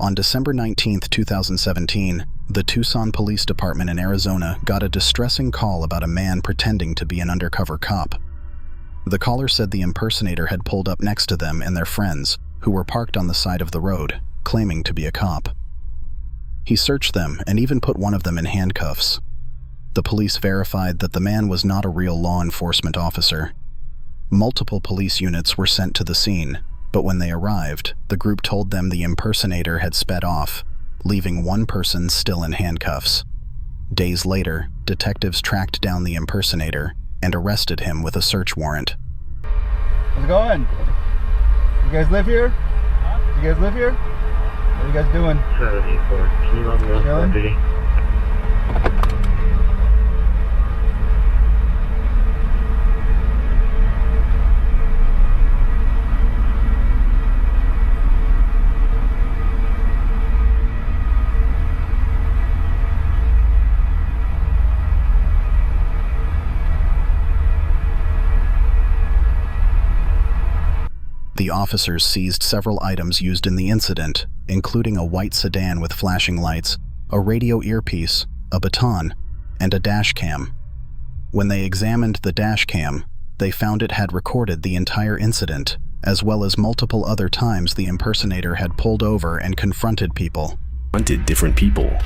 On December 19, 2017, the Tucson Police Department in Arizona got a distressing call about a man pretending to be an undercover cop. The caller said the impersonator had pulled up next to them and their friends, who were parked on the side of the road, claiming to be a cop. He searched them and even put one of them in handcuffs. The police verified that the man was not a real law enforcement officer. Multiple police units were sent to the scene, but when they arrived, the group told them the impersonator had sped off, leaving one person still in handcuffs. Days later, detectives tracked down the impersonator and arrested him with a search warrant. How's it going? You guys live here? Huh? You guys live here? What are you guys doing? 74. Can you log me on property? The officers seized several items used in the incident, including a white sedan with flashing lights, a radio earpiece, a baton, and a dash cam. When they examined the dash cam, they found it had recorded the entire incident, as well as multiple other times the impersonator had pulled over and confronted people. Wanted different people.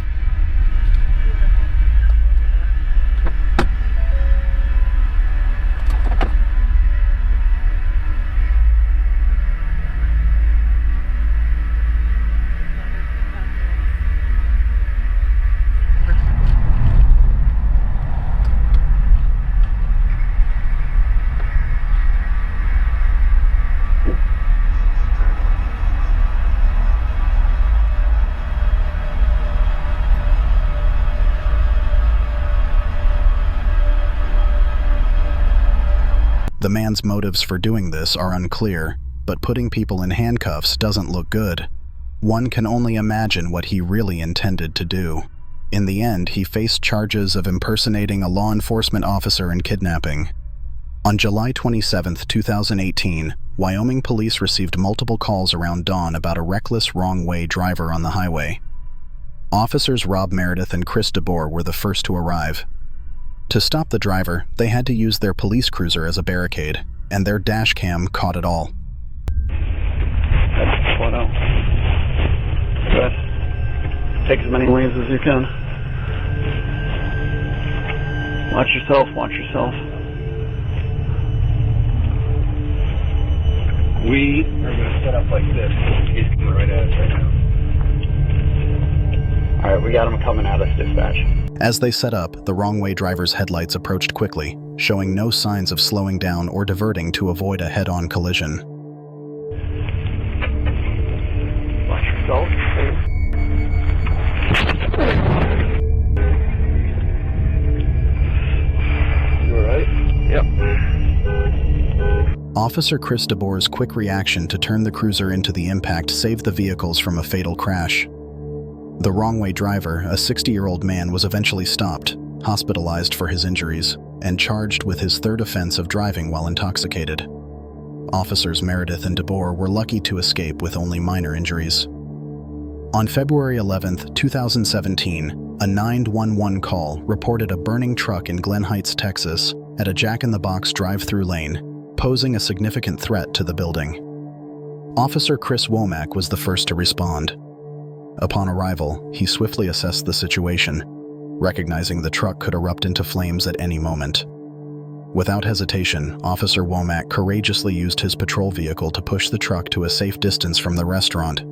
The man's motives for doing this are unclear, but putting people in handcuffs doesn't look good. One can only imagine what he really intended to do. In the end, he faced charges of impersonating a law enforcement officer and kidnapping. On July 27, 2018, Wyoming police received multiple calls around dawn about a reckless wrong-way driver on the highway. Officers Rob Meredith and Chris DeBoer were the first to arrive. To stop the driver, they had to use their police cruiser as a barricade, and their dash cam caught it all. Good. Take as many lanes as you can. Watch yourself, watch yourself. We are going to set up like this. He's coming right at us right now. Alright, we got him coming at us, dispatch. As they set up, the wrong-way driver's headlights approached quickly, showing no signs of slowing down or diverting to avoid a head-on collision. Watch yourself. You alright? Yep. Officer Chris DeBoer's quick reaction to turn the cruiser into the impact saved the vehicles from a fatal crash. The wrong-way driver, a 60-year-old man, was eventually stopped, hospitalized for his injuries, and charged with his third offense of driving while intoxicated. Officers Meredith and DeBoer were lucky to escape with only minor injuries. On February 11, 2017, a 911 call reported a burning truck in Glen Heights, Texas, at a Jack-in-the-Box drive-through lane, posing a significant threat to the building. Officer Chris Womack was the first to respond. Upon arrival, he swiftly assessed the situation, recognizing the truck could erupt into flames at any moment. Without hesitation, Officer Womack courageously used his patrol vehicle to push the truck to a safe distance from the restaurant.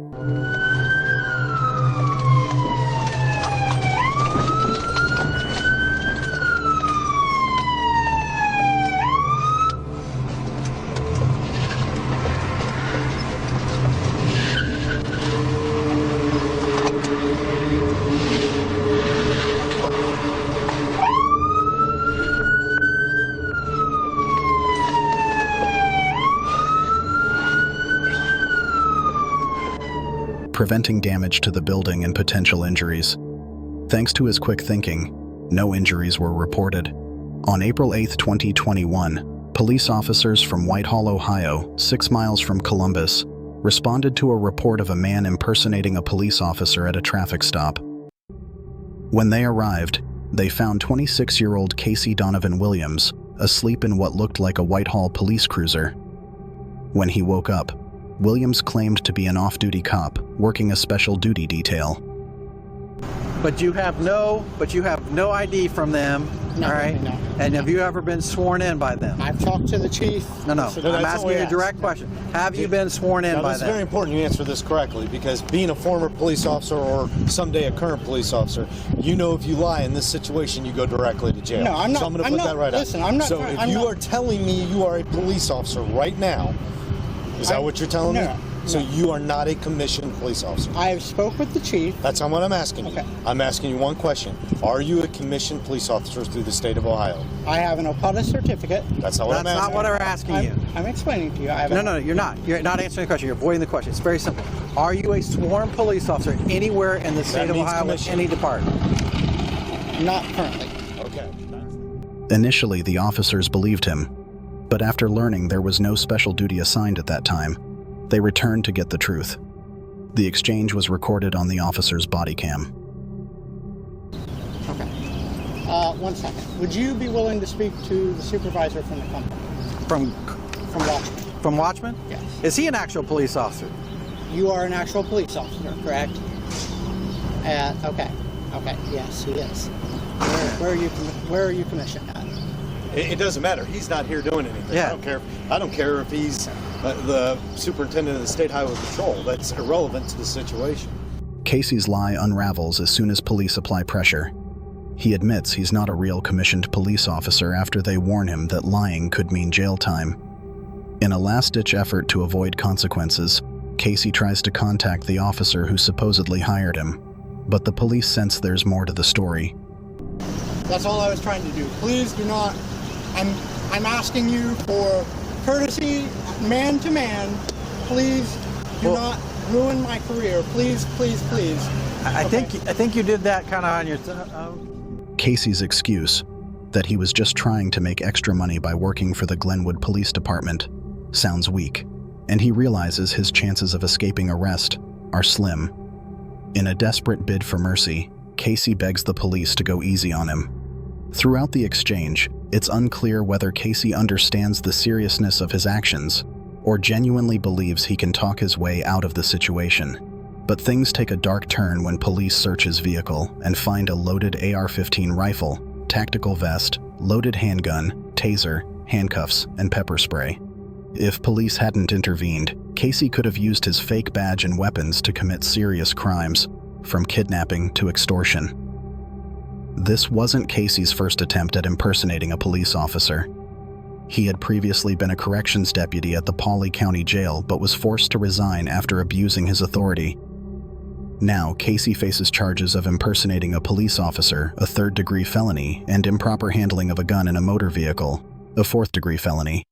Preventing damage to the building and potential injuries. Thanks to his quick thinking, no injuries were reported. On April 8, 2021, police officers from Whitehall, Ohio, 6 miles from Columbus, responded to a report of a man impersonating a police officer at a traffic stop. When they arrived, they found 26-year-old Casey Donovan Williams asleep in what looked like a Whitehall police cruiser. When he woke up, Williams claimed to be an off-duty cop working a special duty detail. But you have no ID from them, No, all right? no. And have you ever been sworn in by them? I've talked to the chief. No. that's I'm all asking we you a ask. direct question. Have you been sworn in Now, by this is very them? important you answer this correctly, because being a former police officer or someday a current police officer, you know if you lie in this situation, you go directly to jail. No, I'm not- So I'm going to I'm put not- that right listen, out. I'm not So trying- if I'm you not- are telling me you are a police officer right now, is that what you're telling me? No. So you are not a commissioned police officer. I have spoke with the chief. That's not what I'm asking you. Okay. I'm asking you one question. Are you a commissioned police officer through the state of Ohio? I have an OPUDA certificate. That's not what That's I'm not asking. what we're asking you. I'm explaining to you. I have No, you're not. You're not answering the question. You're avoiding the question. It's very simple. Are you a sworn police officer anywhere in the state of means Ohio with commission. any department? Not currently. Okay. Initially, the officers believed him, but after learning there was no special duty assigned at that time, they returned to get the truth. The exchange was recorded on the officer's body cam. Okay. 1 second. Would you be willing to speak to the supervisor from the company? From Watchman? from Watchman? Yes. Is he an actual police officer? You are an actual police officer, correct? Okay. Yes, he is. Where are you commissioned at? It doesn't matter. He's not here doing anything. Yeah. I don't care if he's the superintendent of the state highway patrol. That's irrelevant to the situation. Casey's lie unravels as soon as police apply pressure. He admits he's not a real commissioned police officer after they warn him that lying could mean jail time. In a last-ditch effort to avoid consequences, Casey tries to contact the officer who supposedly hired him, but the police sense there's more to the story. That's all I was trying to do. Please do not. I'm asking you for courtesy, man to man. Please do not ruin my career. Please. I think you did that kind of on your own. Casey's excuse, that he was just trying to make extra money by working for the Glenwood Police Department, sounds weak, and he realizes his chances of escaping arrest are slim. In a desperate bid for mercy, Casey begs the police to go easy on him. Throughout the exchange, it's unclear whether Casey understands the seriousness of his actions or genuinely believes he can talk his way out of the situation. But things take a dark turn when police search his vehicle and find a loaded AR-15 rifle, tactical vest, loaded handgun, taser, handcuffs, and pepper spray. If police hadn't intervened, Casey could have used his fake badge and weapons to commit serious crimes, from kidnapping to extortion. This wasn't Casey's first attempt at impersonating a police officer. He had previously been a corrections deputy at the Pauley County Jail but was forced to resign after abusing his authority. Now, Casey faces charges of impersonating a police officer, a third-degree felony, and improper handling of a gun in a motor vehicle, a fourth-degree felony.